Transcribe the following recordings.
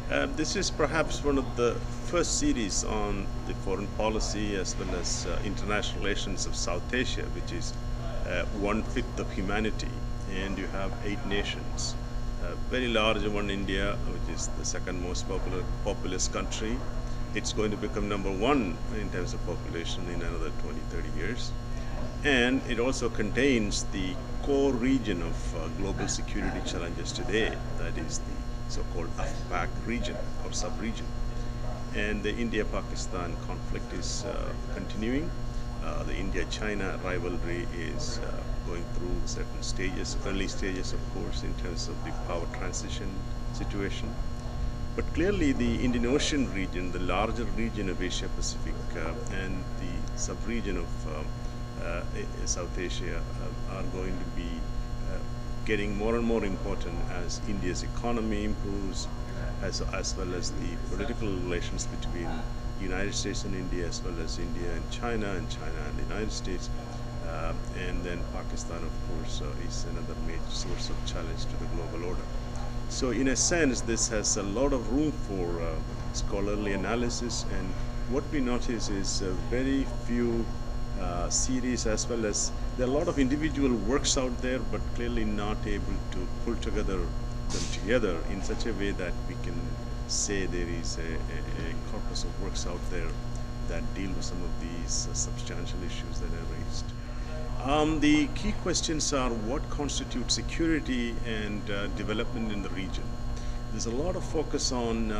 This is perhaps one of the first series on the foreign policy as well as international relations of South Asia, which is one-fifth of humanity, and you have 8 nations. Very large one, India, which is the second most populous country. It's going to become number one in terms of population in another 20, 30 years. And it also contains the core region of global security challenges today, that is the so-called AFPAC region or sub-region. And the India-Pakistan conflict is continuing. The India-China rivalry is going through certain stages, early stages, of course, in terms of the power transition situation. But clearly, the Indian Ocean region, the larger region of Asia Pacific, and the sub-region of South Asia are going to be getting more and more important as India's economy improves, as well as the political relations between the United States and India, as well as India and China and the United States. And then Pakistan, of course, is another major source of challenge to the global order. So in a sense, this has a lot of room for scholarly analysis, and what we notice is very few series, as well as there are a lot of individual works out there, but clearly not able to pull them together in such a way that we can say there is a corpus of works out there that deal with some of these substantial issues that are raised. The key questions are what constitutes security and development in the region. There's a lot of focus on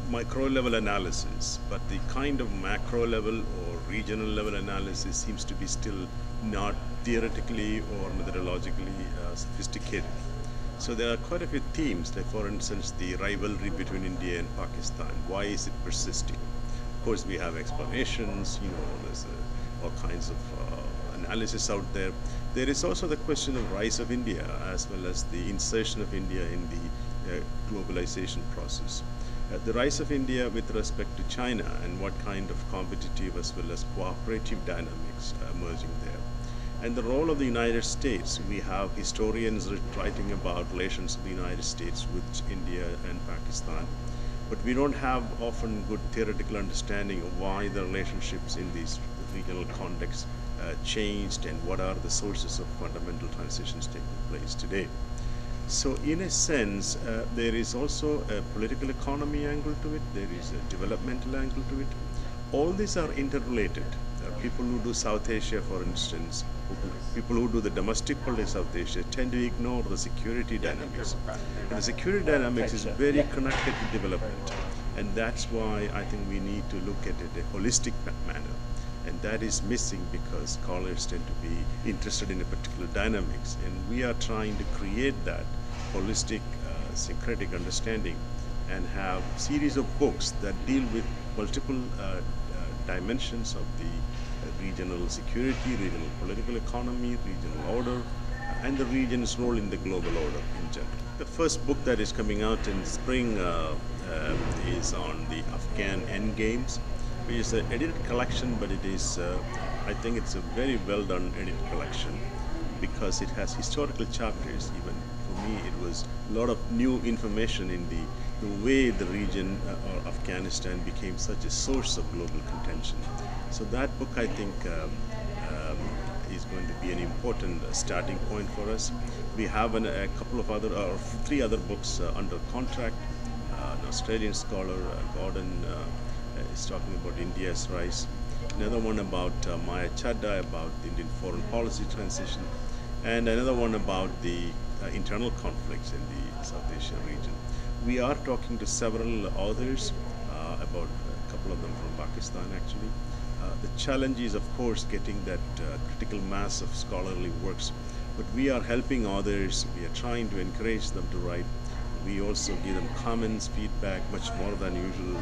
micro level analysis, but the kind of macro level or regional level analysis seems to be still not theoretically or methodologically sophisticated. So there are quite a few themes, like for instance the rivalry between India and Pakistan. Why is it persisting? Of course, we have explanations, there's all kinds of analysis out there. There is also the question of rise of India, as well as the insertion of India in the globalization process. The rise of India with respect to China, and what kind of competitive as well as cooperative dynamics emerging there. And the role of the United States. We have historians writing about relations of the United States with India and Pakistan, but we don't have often good theoretical understanding of why the relationships in these regional contexts changed, and what are the sources of fundamental transitions taking place today. So in a sense, there is also a political economy angle to it, there is a developmental angle to it. All these are interrelated. People who do South Asia, for instance, people who do the domestic politics of South Asia tend to ignore the security dynamics. And the security dynamics is very connected to development. And that's why I think we need to look at it in a holistic manner. And that is missing because scholars tend to be interested in a particular dynamics. And we are trying to create that holistic, syncretic understanding, and have series of books that deal with multiple dimensions of the regional security, regional political economy, regional order, and the region's role in the global order in general. The first book that is coming out in spring is on the Afghan endgames, which is an edited collection, but it is, I think it's a very well done edited collection because it has historical chapters. Even for me, it was a lot of new information in the way the region or Afghanistan became such a source of global contention. So that book, I think, is going to be an important starting point for us. We have a couple of other, or 3 other books under contract. An Australian scholar, Gordon, is talking about India's rise. Another one about Maya Chadda, about the Indian foreign policy transition. And another one about the internal conflicts in the South Asian region. We are talking to several authors, about a couple of them from Pakistan actually. The challenge is, of course, getting that critical mass of scholarly works, but we are helping authors. We are trying to encourage them to write. We also give them comments, feedback, much more than usual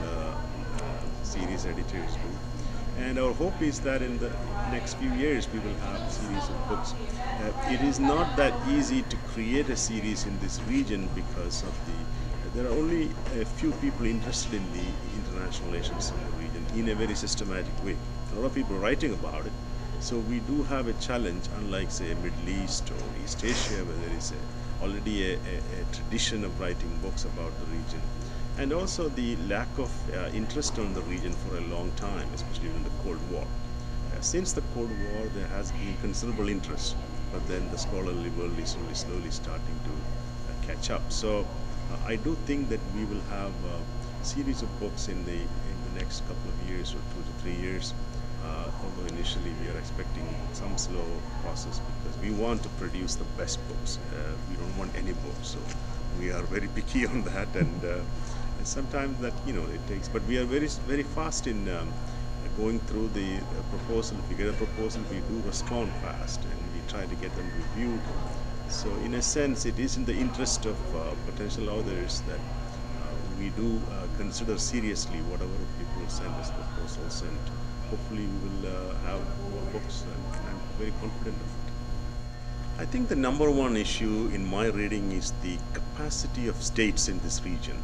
series editors do. And our hope is that in the next few years we will have a series of books. It is not that easy to create a series in this region because of there are only a few people interested in the international relations in the region in a very systematic way. A lot of people are writing about it. So we do have a challenge, unlike say Middle East or East Asia, where there is already a tradition of writing books about the region. and also the lack of interest on the region for a long time, especially in the Cold War. Since the Cold War, there has been considerable interest, but then the scholarly world is only slowly starting to catch up. So I do think that we will have a series of books in the next couple of years or 2 to 3 years. Although initially we are expecting some slow process because we want to produce the best books. We don't want any books, so we are very picky on that, and sometimes that it takes. But we are very fast in going through the proposal. If we get a proposal, we do respond fast, and we try to get them reviewed. So in a sense, it is in the interest of potential authors that we do consider seriously whatever people send us proposals, and hopefully we will have more books, and I'm very confident of it. I think the number one issue in my reading is the capacity of states in this region.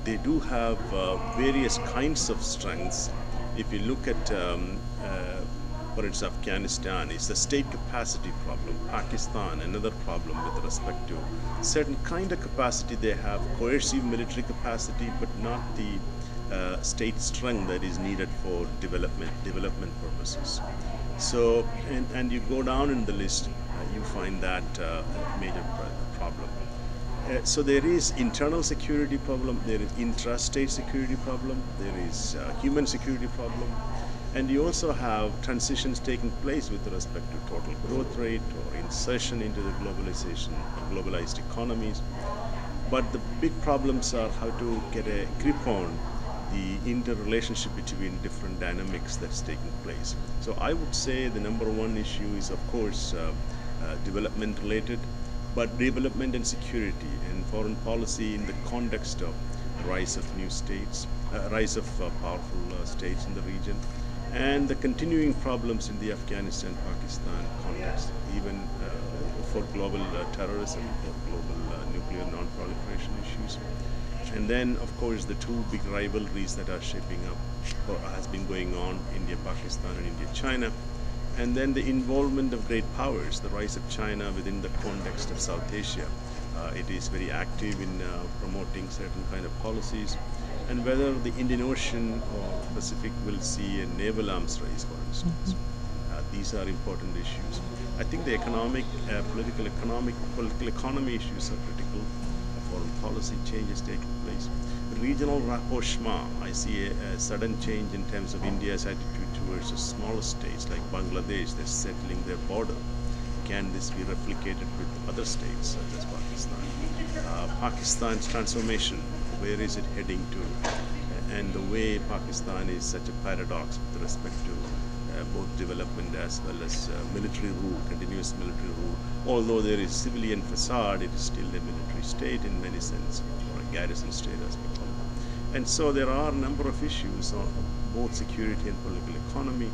They do have various kinds of strengths. If you look at, for instance, Afghanistan, it's the state capacity problem. Pakistan, another problem with respect to certain kind of capacity. They have coercive military capacity, but not the state strength that is needed for development purposes. So, and you go down in the list, you find that major problem. So there is internal security problem, there is intrastate security problem, there is human security problem, and you also have transitions taking place with respect to total growth rate or insertion into the globalized economies. But the big problems are how to get a grip on the interrelationship between different dynamics that's taking place. So I would say the number one issue is, of course, development related, but development and security and foreign policy in the context of rise of new states, rise of powerful states in the region, and the continuing problems in the Afghanistan-Pakistan context, even for global terrorism, for global nuclear non-proliferation issues. And then, of course, the two big rivalries that are shaping up or has been going on, India-Pakistan and India-China. And then the involvement of great powers, the rise of China within the context of South Asia. It is very active in promoting certain kind of policies. And whether the Indian Ocean or Pacific will see a naval arms race, for instance. These are important issues. I think the political economy issues are critical. Foreign policy changes taking place. Regional rapprochement, I see a sudden change in terms of India's attitude towards the smaller states like Bangladesh. They're settling their border. Can this be replicated with other states such as Pakistan? Pakistan's transformation, where is it heading to? And the way Pakistan is such a paradox with respect to both development as well as military rule, continuous military rule. Although there is civilian facade, it is still a military state in many sense, or a garrison state as we call it. And so there are a number of issues on both security and political economy,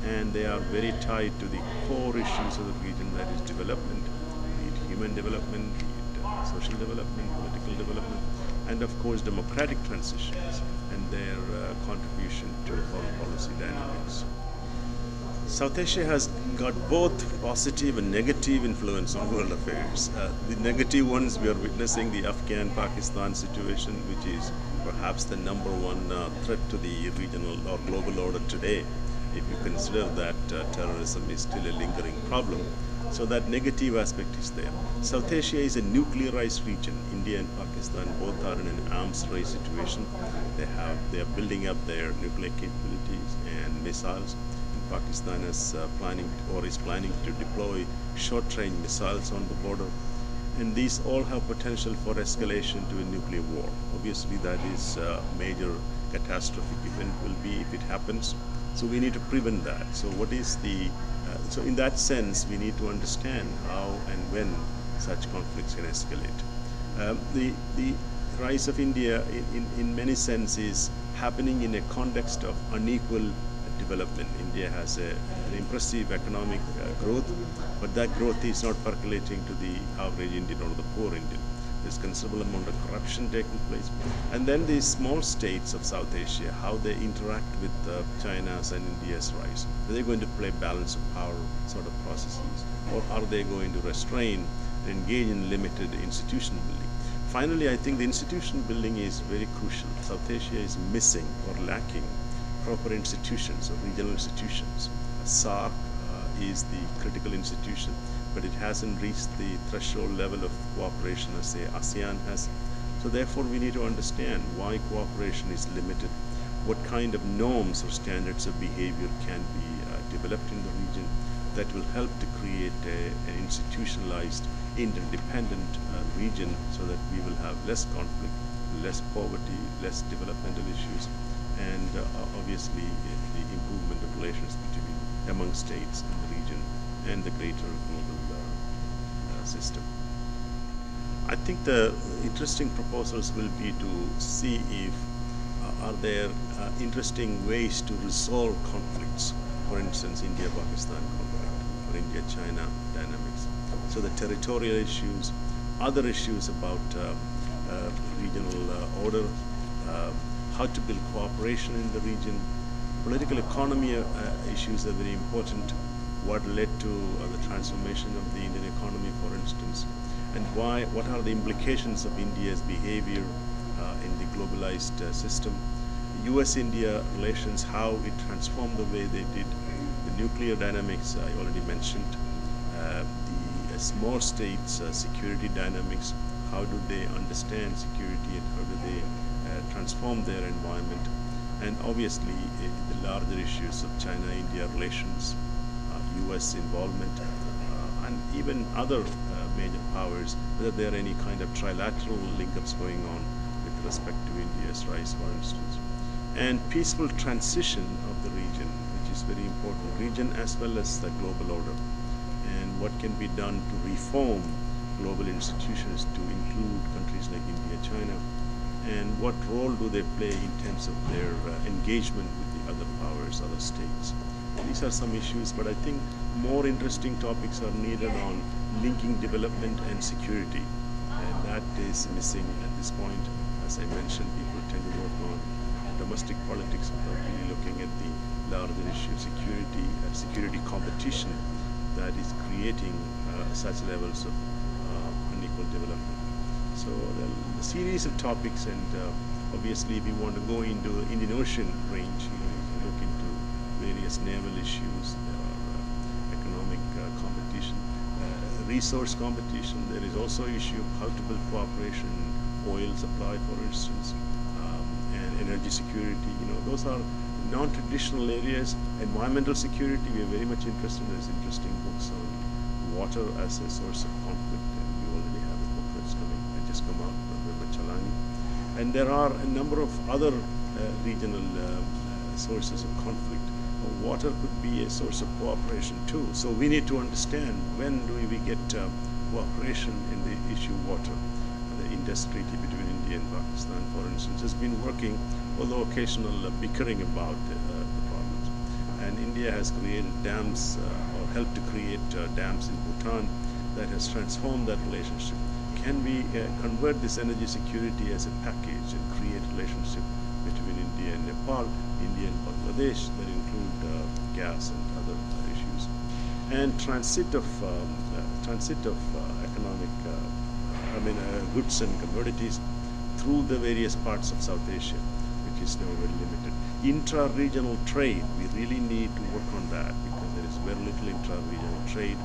and they are very tied to the core issues of the region, that is development, be it human development, be it social development, political development, and of course democratic transitions and their contribution to foreign policy dynamics. South Asia has got both positive and negative influence on world affairs. The negative ones, we are witnessing the Afghan-Pakistan situation, which is perhaps the number one threat to the regional or global order today, if you consider that terrorism is still a lingering problem. So that negative aspect is there. South Asia is a nuclearized region. India and Pakistan both are in an arms race situation. They are building up their nuclear capabilities and missiles. Pakistan is planning to deploy short-range missiles on the border, and these all have potential for escalation to a nuclear war. Obviously, that is a major catastrophic event will be if it happens. So we need to prevent that. So what is the so in that sense, we need to understand how and when such conflicts can escalate. The rise of India, in many senses, happening in a context of unequal development. India has an impressive economic growth, but that growth is not percolating to the average Indian or the poor Indian. There's considerable amount of corruption taking place. And then the small states of South Asia, how they interact with China's and India's rise. Are they going to play balance of power sort of processes, or are they going to restrain and engage in limited institutional building? finally, I think the institution building is very crucial. South Asia is missing or lacking proper institutions or regional institutions. SARC is the critical institution, but it hasn't reached the threshold level of cooperation as, say, ASEAN has. So therefore, we need to understand why cooperation is limited, what kind of norms or standards of behavior can be developed in the region that will help to create an institutionalized, interdependent region so that we will have less conflict, less poverty, less developmental issues, and obviously the improvement of relations among states in the region and the greater global system. I think the interesting proposals will be to see if are there interesting ways to resolve conflicts. For instance, India-Pakistan conflict or India-China dynamics. So the territorial issues, other issues about regional order, how to build cooperation in the region, political economy issues are very important. What led to the transformation of the Indian economy, for instance, and what are the implications of India's behavior in the globalized system. US-India relations, how it transformed the way they did. The nuclear dynamics I already mentioned. The small states' security dynamics, how do they understand security and how do they transform their environment. And obviously the larger issues of China-India relations, US involvement, and even other major powers, whether there are any kind of trilateral link-ups going on with respect to India's rise, for instance. And peaceful transition of the region, which is very important, region as well as the global order. And what can be done to reform global institutions to include countries like India, China, and what role do they play in terms of their engagement with the other powers, other states. These are some issues, but I think more interesting topics are needed on linking development and security, and that is missing at this point. As I mentioned, people tend to work on domestic politics without really looking at the larger issue of security competition that is creating such levels of unequal development. So the series of topics, and obviously if we want to go into the Indian Ocean range, you can look into various naval issues, economic competition, resource competition. There is also issue of how to build cooperation in oil supply, for instance, and energy security. Those are non-traditional areas. Environmental security, we are very much interested in. There's interesting books on water as a source of conflict, and we already have a book that's just come out by Chalani. And there are a number of other regional sources of conflict. Water could be a source of cooperation too. So we need to understand when do we get cooperation in the issue of water. The Indus Treaty between India and Pakistan, for instance, has been working, although occasional bickering about the problems. And India has created dams or helped to create dams in Bhutan that has transformed that relationship. Can we convert this energy security as a package and create a relationship between India and Nepal, India and Bangladesh that include gas and other issues, and transit of economic, goods and commodities through the various parts of South Asia, which is now very limited. Intra-regional trade, we really need to work on that because there is very little intra-regional trade,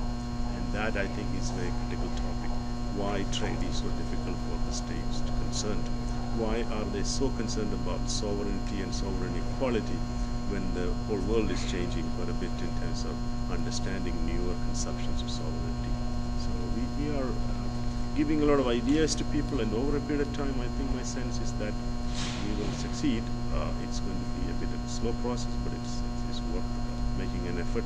and that I think is a very critical topic. Why trade is so difficult for the states to concerned. Why are they so concerned about sovereignty and sovereign equality when the whole world is changing quite a bit in terms of understanding newer conceptions of sovereignty? So we are giving a lot of ideas to people, and over a period of time, I think my sense is that we will succeed. It's going to be a bit of a slow process, but it's worth making an effort,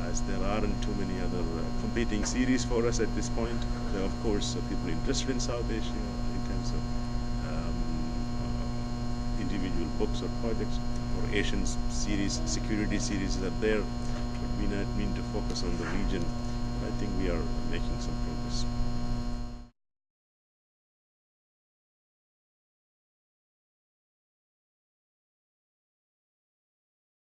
as there aren't too many other competing series for us at this point. There are, of course, people interested in South Asia in terms of individual books or projects, or Asian series, security series are there, but we need to focus on the region. I think we are making some progress.